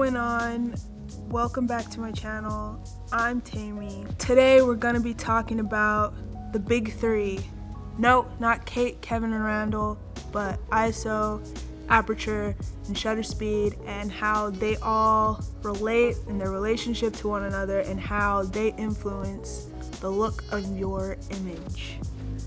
going on? Welcome back to my channel. I'm Tammy. Today we're gonna be talking about the big three. No, not Kate, Kevin, and Randall, but ISO, aperture, and shutter speed, and how they all relate in their relationship to one another and how they influence the look of your image.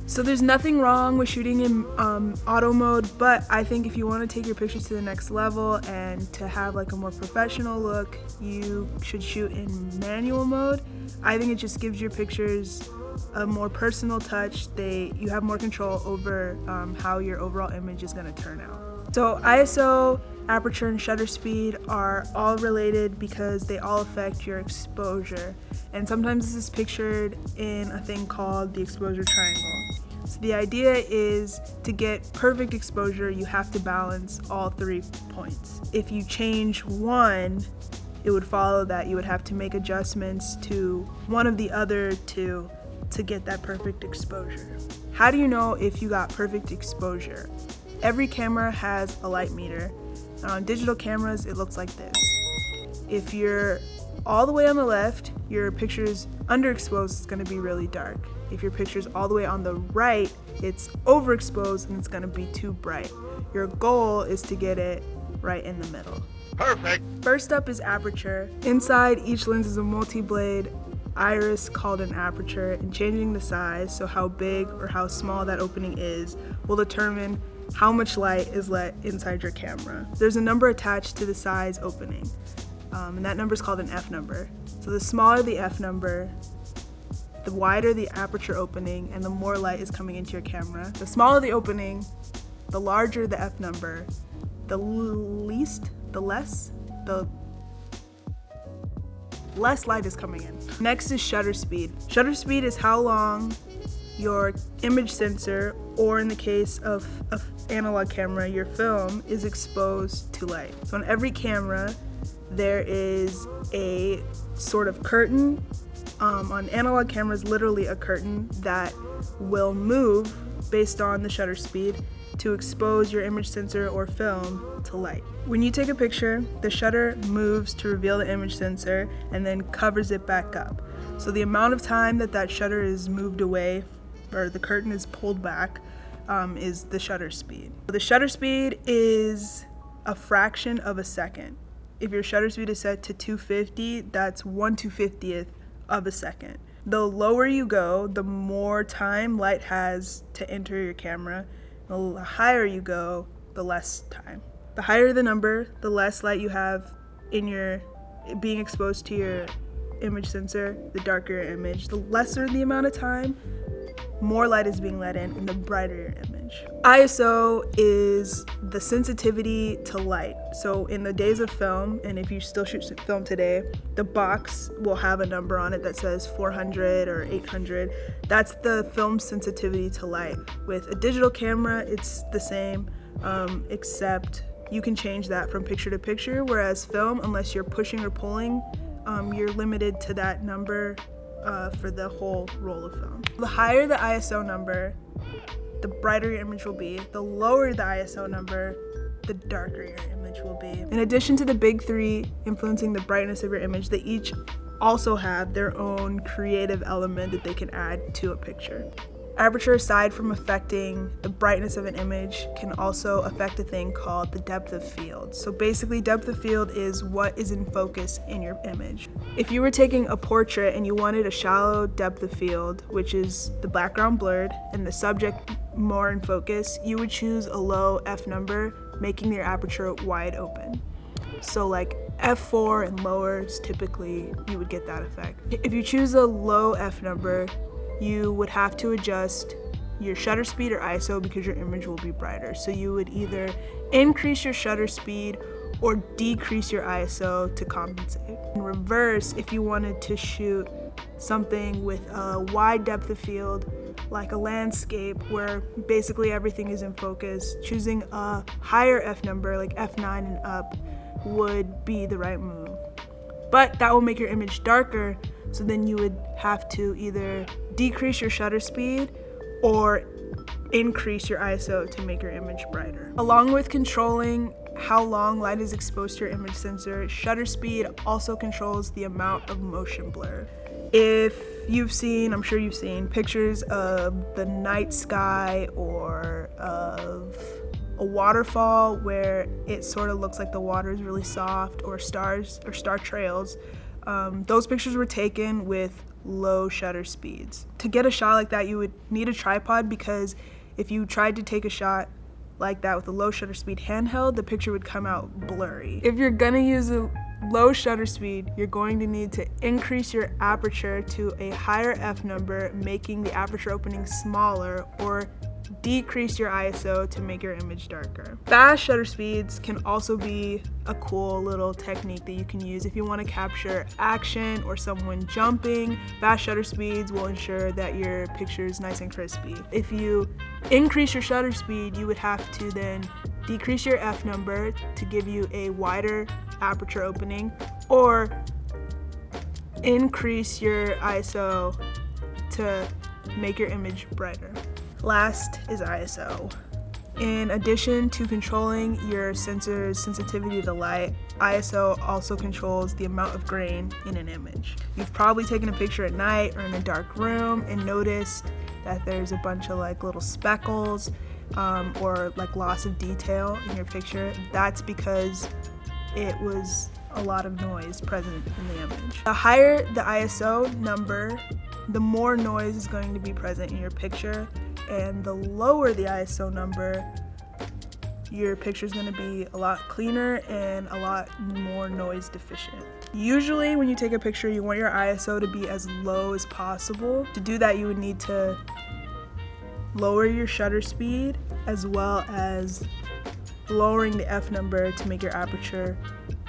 So there's nothing wrong with shooting in auto mode, but I think if you want to take your pictures to the next level and to have like a more professional look, you should shoot in manual mode. I think it just gives your pictures a more personal touch. You have more control over how your overall image is going to turn out. So ISO, aperture, and shutter speed are all related because they all affect your exposure. And sometimes this is pictured in a thing called the exposure triangle. So the idea is to get perfect exposure, you have to balance all 3 points. If you change one, it would follow that you would have to make adjustments to one of the other two to get that perfect exposure. How do you know if you got perfect exposure? Every camera has a light meter. On digital cameras, it looks like this. If you're all the way on the left, your picture is underexposed, it's going to be really dark. If your picture is all the way on the right, it's overexposed and it's going to be too bright. Your goal is to get it right in the middle. Perfect. First up is aperture. Inside each lens is a multi-blade iris called an aperture, and changing the size, so how big or how small that opening is, will determine how much light is let inside your camera. There's a number attached to the size opening, and that number is called an F number. So the smaller the F number, the wider the aperture opening, and the more light is coming into your camera. The smaller the opening, the larger the F number, the less light is coming in. Next is shutter speed. Shutter speed is how long your image sensor, or in the case of an analog camera, your film, is exposed to light. So on every camera, there is a sort of curtain. On analog cameras, literally a curtain that will move based on the shutter speed to expose your image sensor or film to light. When you take a picture, the shutter moves to reveal the image sensor and then covers it back up. So the amount of time that shutter is moved away, or the curtain is pulled back, is the shutter speed. The shutter speed is a fraction of a second. If your shutter speed is set to 250, that's 1/250th of a second. The lower you go, the more time light has to enter your camera. The higher you go, the less time. The higher the number, the less light you have in your being exposed to your image sensor, the darker your image. The lesser the amount of time, more light is being let in, and the brighter your image. ISO is the sensitivity to light. So in the days of film, and if you still shoot film today, the box will have a number on it that says 400 or 800. That's the film sensitivity to light. With a digital camera, it's the same, except you can change that from picture to picture, whereas film, unless you're pushing or pulling, you're limited to that number for the whole roll of film. The higher the ISO number, the brighter your image will be. The lower the ISO number, the darker your image will be. In addition to the big three influencing the brightness of your image, they each also have their own creative element that they can add to a picture. Aperture, aside from affecting the brightness of an image, can also affect a thing called the depth of field. So basically, depth of field is what is in focus in your image. If you were taking a portrait and you wanted a shallow depth of field, which is the background blurred and the subject more in focus, you would choose a low F number, making your aperture wide open. So like F4 and lower, typically you would get that effect. If you choose a low F number, you would have to adjust your shutter speed or ISO because your image will be brighter. So you would either increase your shutter speed or decrease your ISO to compensate. In reverse, if you wanted to shoot something with a wide depth of field, like a landscape where basically everything is in focus, choosing a higher F number, like F9 and up, would be the right move. But that will make your image darker, so then you would have to either decrease your shutter speed or increase your ISO to make your image brighter. Along with controlling how long light is exposed to your image sensor, shutter speed also controls the amount of motion blur. If you've seen, I'm sure you've seen pictures of the night sky or of a waterfall where it sort of looks like the water is really soft, or stars or star trails. Those pictures were taken with low shutter speeds. To get a shot like that, you would need a tripod, because if you tried to take a shot like that with a low shutter speed handheld, the picture would come out blurry. If you're gonna use a low shutter speed, you're going to need to increase your aperture to a higher f number, making the aperture opening smaller, or decrease your ISO to make your image darker. Fast shutter speeds can also be a cool little technique that you can use if you want to capture action or someone jumping. Fast shutter speeds will ensure that your picture is nice and crispy. If you increase your shutter speed, you would have to then decrease your f number to give you a wider aperture opening, or increase your ISO to make your image brighter. Last is ISO. In addition to controlling your sensor's sensitivity to light, ISO also controls the amount of grain in an image. You've probably taken a picture at night or in a dark room and noticed that there's a bunch of like little speckles or like loss of detail in your picture. That's because it was a lot of noise present in the image. The higher the ISO number, the more noise is going to be present in your picture, and the lower the ISO number, your picture is going to be a lot cleaner and a lot more noise deficient. Usually when you take a picture, you want your ISO to be as low as possible. To do that, you would need to lower your shutter speed, as well as lowering the f number to make your aperture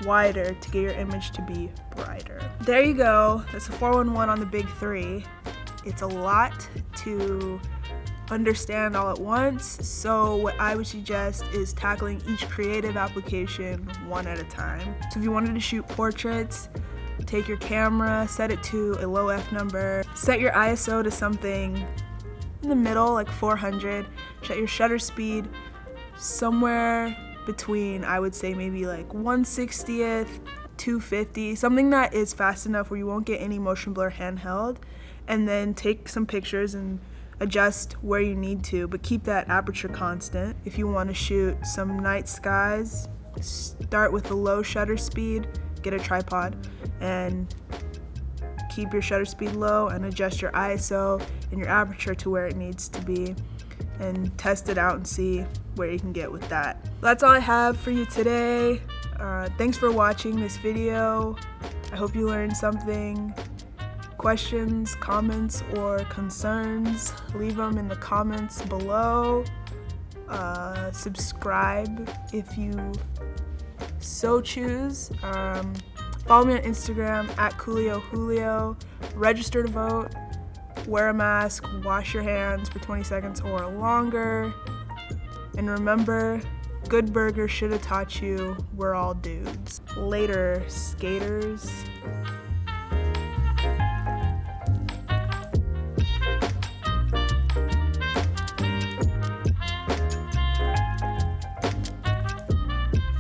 wider to get your image to be brighter. There you go. That's a 411 on the big three. It's a lot to understand all at once, so what I would suggest is tackling each creative application one at a time. So if you wanted to shoot portraits, take your camera, set it to a low f number, set your ISO to something in the middle, like 400, set your shutter speed somewhere between, I would say maybe like 1/60th, 250, something that is fast enough where you won't get any motion blur handheld, and then take some pictures and adjust where you need to, but keep that aperture constant. If you want to shoot some night skies, start with a low shutter speed, get a tripod, and keep your shutter speed low and adjust your ISO and your aperture to where it needs to be, and test it out and see where you can get with that. That's all I have for you today. Thanks for watching this video. I hope you learned something. Questions, comments, or concerns, leave them in the comments below. Subscribe if you so choose. Follow me on Instagram at CoolioJulio. Register to vote. Wear a mask. Wash your hands for 20 seconds or longer. And remember, good burger should have taught you we're all dudes. Later, skaters.